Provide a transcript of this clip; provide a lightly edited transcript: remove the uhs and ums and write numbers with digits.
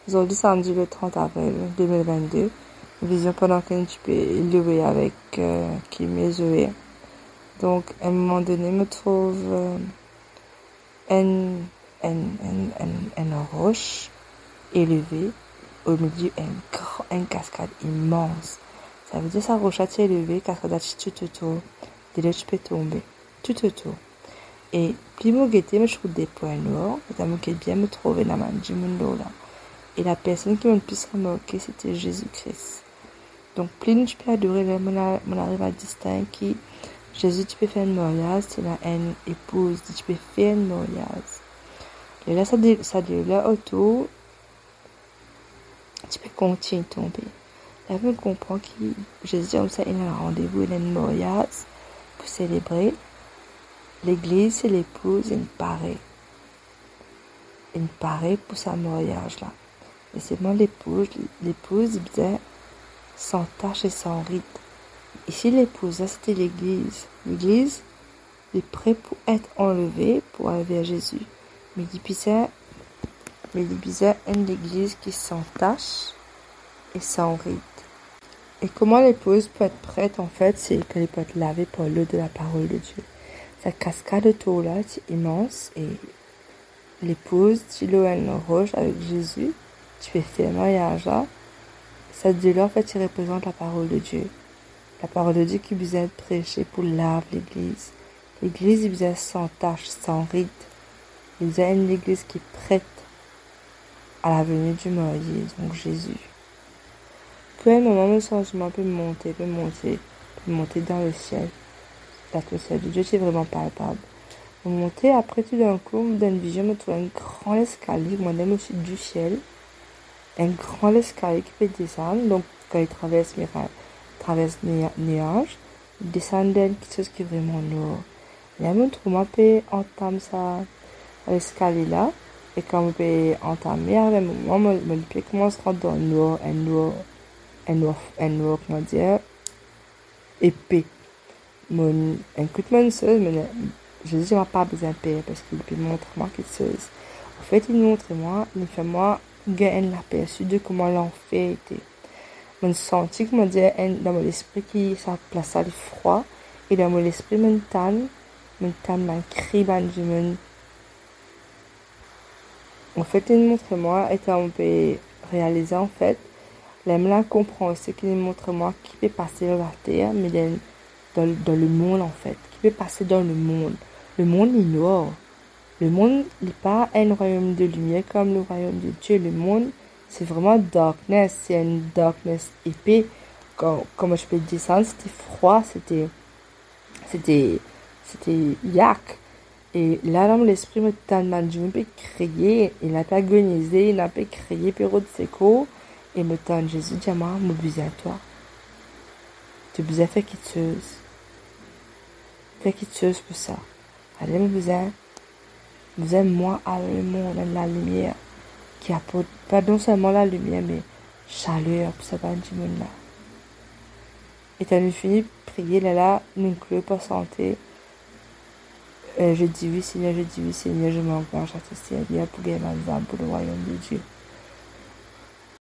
Aujourd'hui, samedi le 30 avril 2022. Vision pendant que tu peux louer avec Kim et Zoé. Donc, à un moment donné, me trouve une roche élevée au milieu une cascade immense. Ça veut dire que sa roche est élevée, cascade tout autour. De là, tu peux tomber tout autour. Et puis, je trouve des points noirs. Et je bien me trouver dans le monde là. Et la personne qui m'a le plus remarqué, c'était Jésus-Christ. Donc, plus tu peux adorer, on arrive à distinguer qui Jésus, tu peux faire une mariage, c'est la une épouse, tu peux faire une mariage. Et là, ça dit là autour, tu peux continuer de tomber. Là, on comprend que Jésus, comme ça, il a un rendez-vous, il a une mariage pour célébrer. L'église, c'est l'épouse, il paraît. Il paraît pour sa mariage là. Et c'est moi l'épouse, il disait sans tâche et sans rite. Ici, l'épouse, là, c'était l'église. L'église est prête pour être enlevée pour aller vers Jésus. Mais il disait une église qui est sans tâche et sans rite. Et comment l'épouse peut être prête, en fait, c'est qu'elle peut être lavée par l'eau de la parole de Dieu. Cette cascade autour là, c'est immense. Et l'épouse, tu l'eau une roche avec Jésus. Tu fais faire mariage là. Cette Dieu-là, en fait, il représente la parole de Dieu. La parole de Dieu qui vous est prêchée pour laver l'église. L'église, il vous est sans tâche, sans rite. Il vous est une église qui est prête à la venue du marié, donc Jésus. Puis, à un moment, le changement peut monter dans le ciel. L'atmosphère de Dieu, c'est vraiment palpable. Vous montez, après, tout d'un coup, dans une vision, je trouve un grand escalier, moi, même au sud du ciel. Un grand escalier qui peut descendre. Donc, quand il traverse nuages, il descend dans quelque chose qui est vraiment noir. Là, mon trou, on peut entamer ça, l'escalier là. Et quand on peut entamer, à un moment, on peut commencer à rentrer dans le noir, un noir, comment dire, épais. Un coup de main, mais je dis, je n'ai pas besoin de payer parce qu'il peut montrer moi quelque chose. En fait, il montre moi, il fait moi, gagner l'aperçu de comment l'enfer était. Je senti que dans mon esprit qui ça place à froid et dans mon esprit mon tanne m'a crié du monde. En fait, il montre moi et quand on peut réaliser en fait, l'aime comprend aussi qu'il montre moi qui peut passer dans la terre mais dans le monde en fait, qui peut passer dans le monde. Le monde est noir. Le monde n'est pas un royaume de lumière comme le royaume de Dieu. Le monde, c'est vraiment darkness. C'est une darkness épais. Comme je peux dire ça, c'était froid, c'était yak. Et là, dans l'esprit, me tente je peux crier. Il n'a pas agonisé, il n'a pas crié, pero de secours. Et me tente Jésus, dis moi, me besoin à toi. Tu besoin faire quelque chose. Fais quelque chose pour ça. Allez, me besoin. Vous êtes moi à le monde, la lumière, qui apporte pas non seulement la lumière, mais chaleur pour ce du monde là. Et t'as fini de prier là, nous clôt pour santé. Je dis oui Seigneur, je m'engage à te servir pour gagner ma âme pour le royaume de Dieu.